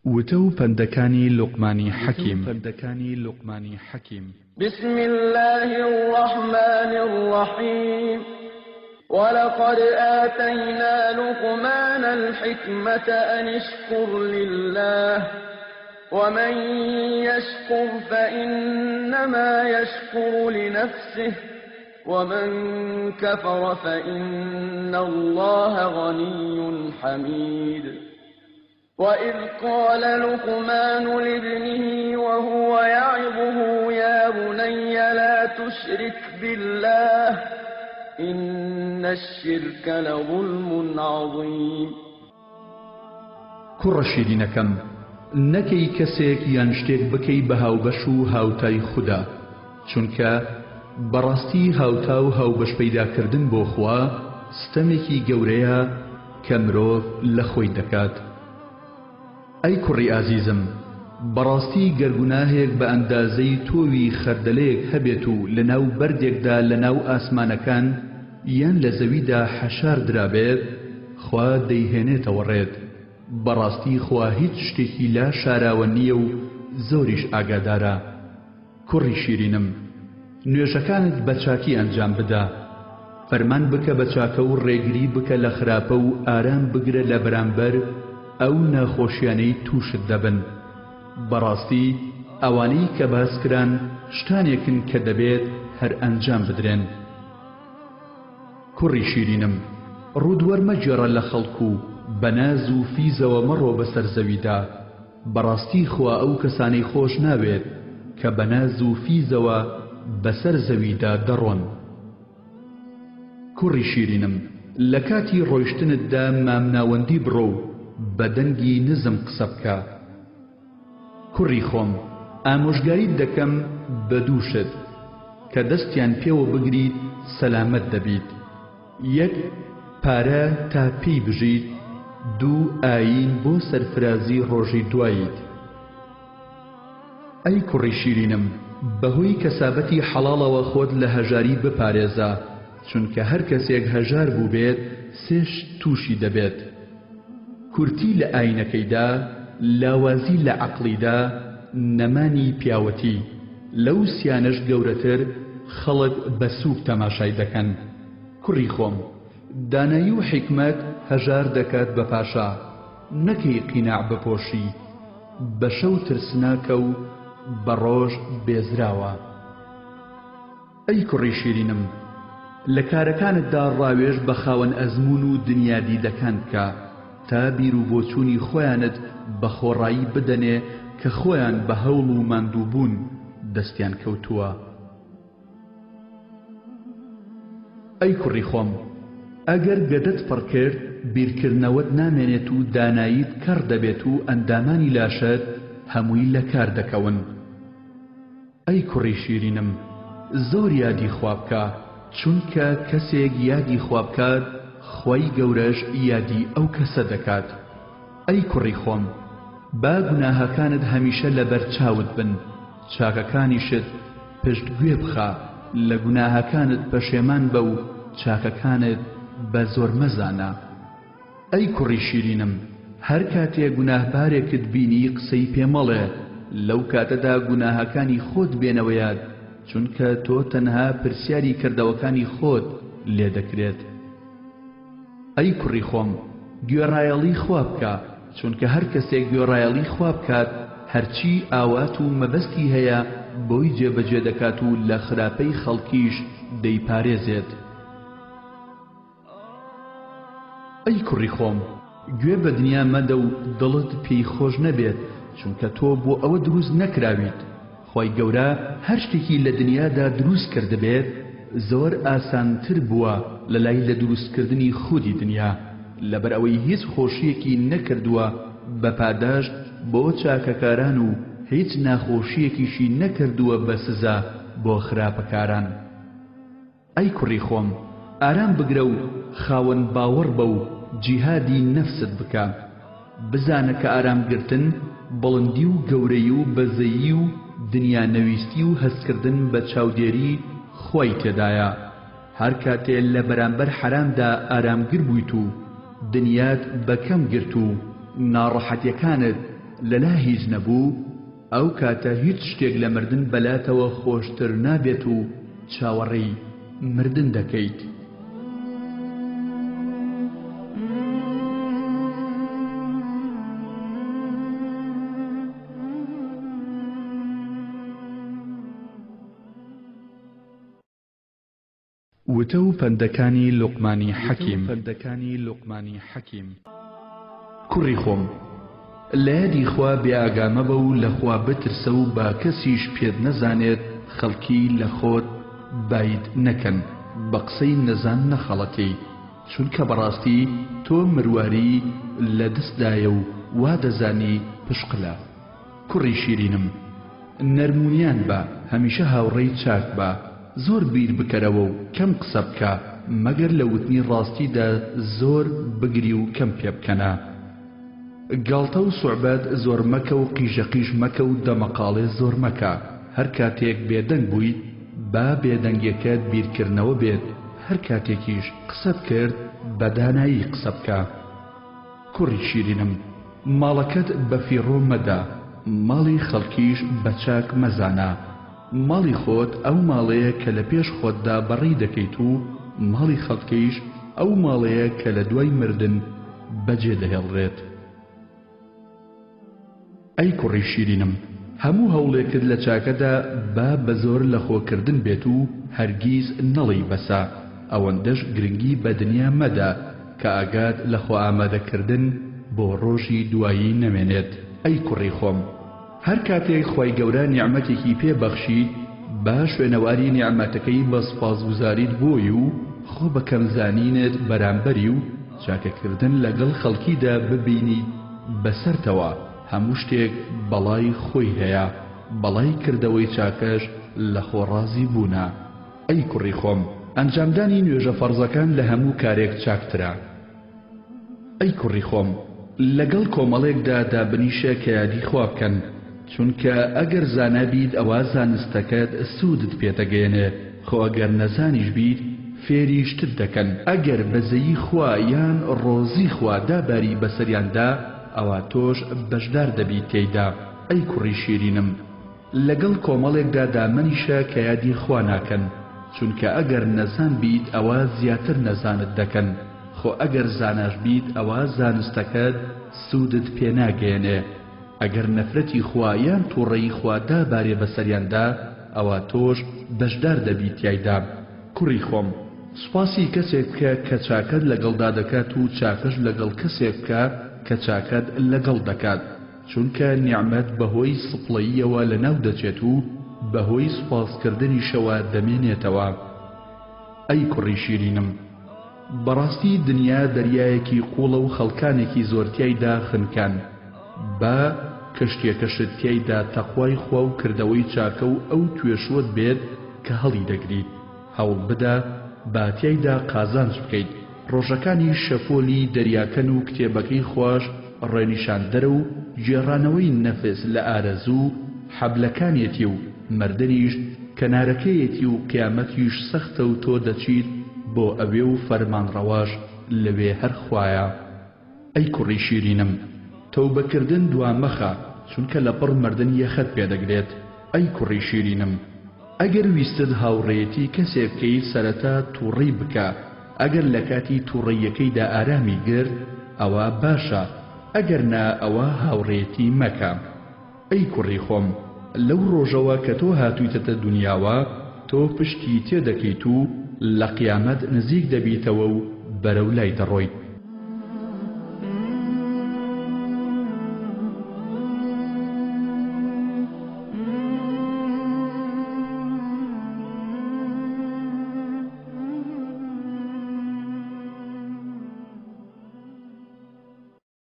وتو پندەکانی لوقمانی حەکیم. بسم الله الرحمن الرحيم. ولقد آتينا لقمان الحكمة أن اشكر لله ومن يشكر فإنما يشكر لنفسه ومن كفر فإن الله غني حميد. وإذ قال لقمان لابنه وهو يعظه يا بني لا تشرك بالله إن الشرك لظلم عظيم. کوڕە شیرینەکەم، نەکەی کەسێک یان شتێک بکەی بە هاوبەش و هاوتای خوددا، چونکە بەڕاستی هاوتا و هاوبەش پەیداکردن بۆ خوا ستەمێکی گەورەیە کە مرۆڤ لە خۆی دەکات. ئەی کوڕی ئازیزم، بەڕاستی گەرگوناهێک بە ئەندازەی تۆوی خەردەلەیەک هەبێت و لەناو بەردێکدا لەناو ئاسمانەکان یان لە زەویدا حەشار درابێت، خوا دەیهێنێتەوە ڕێت. بەڕاستی خوا هیچ شتێکی لا شاراوە نییە و زۆریش ئاگادارە. کوڕی شیرینم، نوێژەکانت بە چاکی ئەنجام بدە، فەرمان بکە بە چاکە و ڕێگری بکە لە خراپە و ئارام بگرە لە بەرامبەر ئەو ناخۆشیانەی تووشت دەبن. بەڕاستی ئەوانەی کە باسکران شتانێکن کە دەبێت هەر ئەنجام بدرێن. کوڕی شیرینم، ڕوودوەر مەگێڕە لە خەڵکو و بەناز و فیزەوە مەڕۆ بەسەر زەویدا. بەڕاستی خوا ئەو کەسانەی خۆش ناوێت کە بەناز و فیزەوە بەسەر زەویدا دەڕۆن. کوڕی شیرینم، لە کاتی ڕۆیشتنتدا مامناوەندی بڕۆ و بە دەنگی نزم قسە بکە. کوڕی خۆم، ئامۆژگاریت دەکەم بە دووشت کە دەستیان پێوە بگریت سەلامەت دەبیت. یەک، پارە تا پێی بژیت. دوو، ئاین بۆ سەرفرازی ڕۆژی دواییت. ئەی کوڕی شیرینم، بەهۆی کەسابەتی حەڵاڵەوە خۆت لە هەژاری بپارێزە، چونکە هەر کەسێک هەژار بوو بێت سێش تووشی دەبێت: کورتی لە ئاینەکەیدا، لاوازی لە عەقڵیدا، نەمانی پیاوەتی. لەو سیانەش گەورەتر خەڵک بە سووک تەماشای دەکەن. کوڕی خۆم، دانایی و حیکمەت هەژار دەکات بە پاشا، نەکەی قیناع بپۆشی. بە شەو ترسناکە و بە ڕۆژ بێزراوە. ئەی کوڕی شیرینم، لە کارەکانتدا ڕاوێژ بە خاوەن ئەزمون و دنیادیدەکان بکە تا بیر و بۆچوونی خۆیانت بە خۆڕایی بدەنێ کە خۆیان بە هەوڵ و ماندووبوون دەستیان کەوتووە. ئەی کوڕی خۆم، ئەگەر گەدەت پڕ کرد بیرکردنەوەت نامێنێت و داناییت کەڕ دەبێت و ئەندامانی لاشت هەمووی لە کار دەکەون. ئەی کوڕی شیرینم، زۆر یادی خوا بکە، چونکە کەسێک یادی خوا بکات خۆی گەورەش یادی ئەو کەسە دەکات. ئەی کوڕی خۆم، با گوناهەکانت هەمیشە لەبەر چاوت بن، چاکەکانیشت پشتگوێ بخە. لە گوناهەکانت پەشێمان بە و چاکەکانت بە زۆر مەزانە. ئەی کوڕی شیرینم، هەر کاتێک گوناهبارێکت بینی قسەی پێمەڵێ، لەو کاتەدا گوناهەکانی خۆت بێنەوە یاد، چونکە تۆ تەنها پرسیاری کردەوەکانی خۆت لێ دەکرێت. ئەی کوڕی خۆم، گوێڕایەڵی خوا بکە، چونکە هەر کەسێک گوێڕایەڵی خوا بکات هەرچی ئاوات و مەبەستی هەیە بۆی جێبەجێ دەکات و لە خراپەی خەڵکیش دەیپارێزێت. ئەی کوڕی خۆم، گوێ بە دنیا مەدە و دڵت پێی خۆش نەبێت، چونکە تۆ بۆ ئەوە دروست نەکراویت. خۆی گەورە هەر شتێکی لە دنیادا دروست کردبێت زۆر ئاسانتر بووە لە لای لە دروستکردنی خودی دنیا، لەبەر ئەوەی هیچ خۆشیەکی نەکردووە بە پاداش بۆ چاکەکاران و هیچ ناخۆشیەکیشی نەکردووە بە سزا بۆ خراپەکاران. ئەی کوڕی خۆم، ئارام بگرە و خاوەن باوەڕ بە و جیهادی نەفست بکە. بزانە کە ئارامگرتن بەڵندی و گەورەی و بەزەیی و دنیا نەویستی و هەستکردن بە چاودێری خۆی تێدایە. هەر کاتێ لە بەرامبەر حرامدا ئارامگر بوویت و دنیات بەکەم گرت و ناڕەحەتیەکانت لەلا هیچ نەبوو ئەو کاتە هیچ شتێک لە مردن بەلاتەوە خۆشتر نابێت و چاوەڕێی مردن دەکەیت. وتە و پەندەکانی لوقمانی حەکیم. کوڕی خۆم، لە یادی خوا بێئاگامە بە و لەخوا بترسە و با کەسیش پێت نەزانێت خەڵکی لە خۆت باید نەکەن، بە قسەی نەزان نەخەڵەکەی، چونکە بەڕاستی تۆ مرواری لە دەستدایە و وا دەزانی پشقلە. کوڕی شیرینم، نەرمونیان بە، هەمیشە هاوڕێی چاک بە، زۆر بیر بکەرەوە و کەم قسە بکە، مەگەر لە وتنی ڕاستیدا زۆر بگری و کەم پێ بکەنە. گاڵتە و سوعبەت زۆر مەکە و قیژەقیژ مەکە و دەمەقاڵێ زۆر مەکە. هەر کاتێک بێدەنگ بوویت با بێدەنگێکت بیرکردنەوە بێت، هەر کاتێکیش قسەت کرد بە دانایی قسە بکە. کوڕی شیرینم، ماڵەکەت بە فیڕۆ مەدە، ماڵی خەڵکیش بە چاک مەزانە. ماڵی خۆت ئەو ماڵەیە کە لە پێش خۆتدا بەڕێی دەکەیت و ماڵی خەڵکیش ئەو ماڵەیە کە لە دوای مردن بەجێ دەهێڵڕێت. ئەی کوڕی شیرینم، هەموو هەوڵێکت لە چاکەدا با بە زۆر لە خۆکردن بێت و هەرگیز نەڵی بەسە، ئەوەندەش گرنگی بە دنیا مەدە کە ئاگات لە خۆ ئامادەکردن بۆ ڕۆژی دوایی نەمێنێت. ئەی کوڕی خۆم، هەر کاتێک خۆی گەورە نیعمەتێکی پێبەخشید با شوێنەواری نیعمەتەکەی بە سوپاسگوزاریت بۆی و خۆ بە کەمزانینت بەرامبەری و چاکەکردن لەگەڵ خەڵکیدا ببینی بەسەرتەوە. هەموو شتێک بەڵای خۆی هەیە، بەڵای کردەوەی چاکەش لە خۆڕازی بوونە. ئەی کوڕی خۆم، ئەنجامدانی نوێژە فەرزەکان لە هەموو کارێک چاکترە. ئەی کوڕی خۆم، لەگەڵ کۆمەڵێکدا دابنیشە کە یادی خوا بکەن، چونکە ئەگەر زانابیت ئەوە زانستەکەت سوودت پێدەگەێنێ، خۆ ئەگەر نەزانیش بیت فێری شتت دەکەن. ئەگەر بەزەیی خوا یان ڕۆزی خوا داباری بەسەریاندا، ئەوە تۆش بەشدار دەبیت تێیدا. ئەی کوڕی شیرینم، لەگەڵ کۆمەڵێکدا دامەنیشە کە یادی خوا ناکەن، چونکە ئەگەر نەزان بیت ئەوە زیاتر نەزانت دەکەن، خۆ ئەگەر زاناش بیت ئەوە زانستەکەت سوودت پێ ناگەێنێ. ئەگەر نەفرەتی خوا یان تووڕەیی خوا دابارێ بەسەریاندا، ئەوە تۆش بەشدار دەبیت تایدا. کوڕی خۆم، سوپاسی کەسێک بکە کە چاکەت لەگەڵدا دەکات و چاکەش لەگەڵ کەسێک بکە کە چاکەت لەگەڵ دەکات، چونکە نیعمەت بەهۆی سپڵەییەوە لەناو دەچێت و بەهۆی سوپاسکردنیشەوە دەمێنێتەوە. ئەی کوڕی شیرینم، بەڕاستی دنیا دەریایەکی قوڵە و خەڵکانێکی زۆرتیایدا خنکان، با کەشتێکەشت تیایدا تەقوای خوا و کردەوەی چاکە و ئەو توێشوت بێت کە هەڵی دەگریت. هەوڵ بدە با تیایدا قازانج بکەیت. ڕۆژەکانی شەپۆلی دەریاکەن و کتێبەکەی خۆش ڕێنیشاندەرە و گێڕانەوەی نەفس لە ئارەزوو حەبلەکانێتی و مردنیش کەنارەکەیەتی و قیامەتیش سەختە و تۆ دەچیت بۆ ئەوێ و فەرمانڕەواش لەوێ هەر خوایە. ئەی کوڕی شیرینم، تەوبەکردن دوامەخە، چونکە لە پڕ مردن یەخەت پێدەگرێت. ئەی کوڕی شیرینم، ئەگەر ویستت هاوڕێیەتی کەسێک بکەیت سەرەتا تووڕەی بکە، ئەگەر لە کاتی تووڕەیەکەیدا ئارامی گرت ئەوە باشە، ئەگەر نا ئەوە هاوڕێیەتی مەکە. ئەی کوڕی خۆم، لەو ڕۆژەوە کە تۆ هاتوویتەتە دنیاوە تۆ پشتی تێدەکەیت و لە قیامەت نزیک دەبیتەوە و بەرەو لای دەڕۆیت.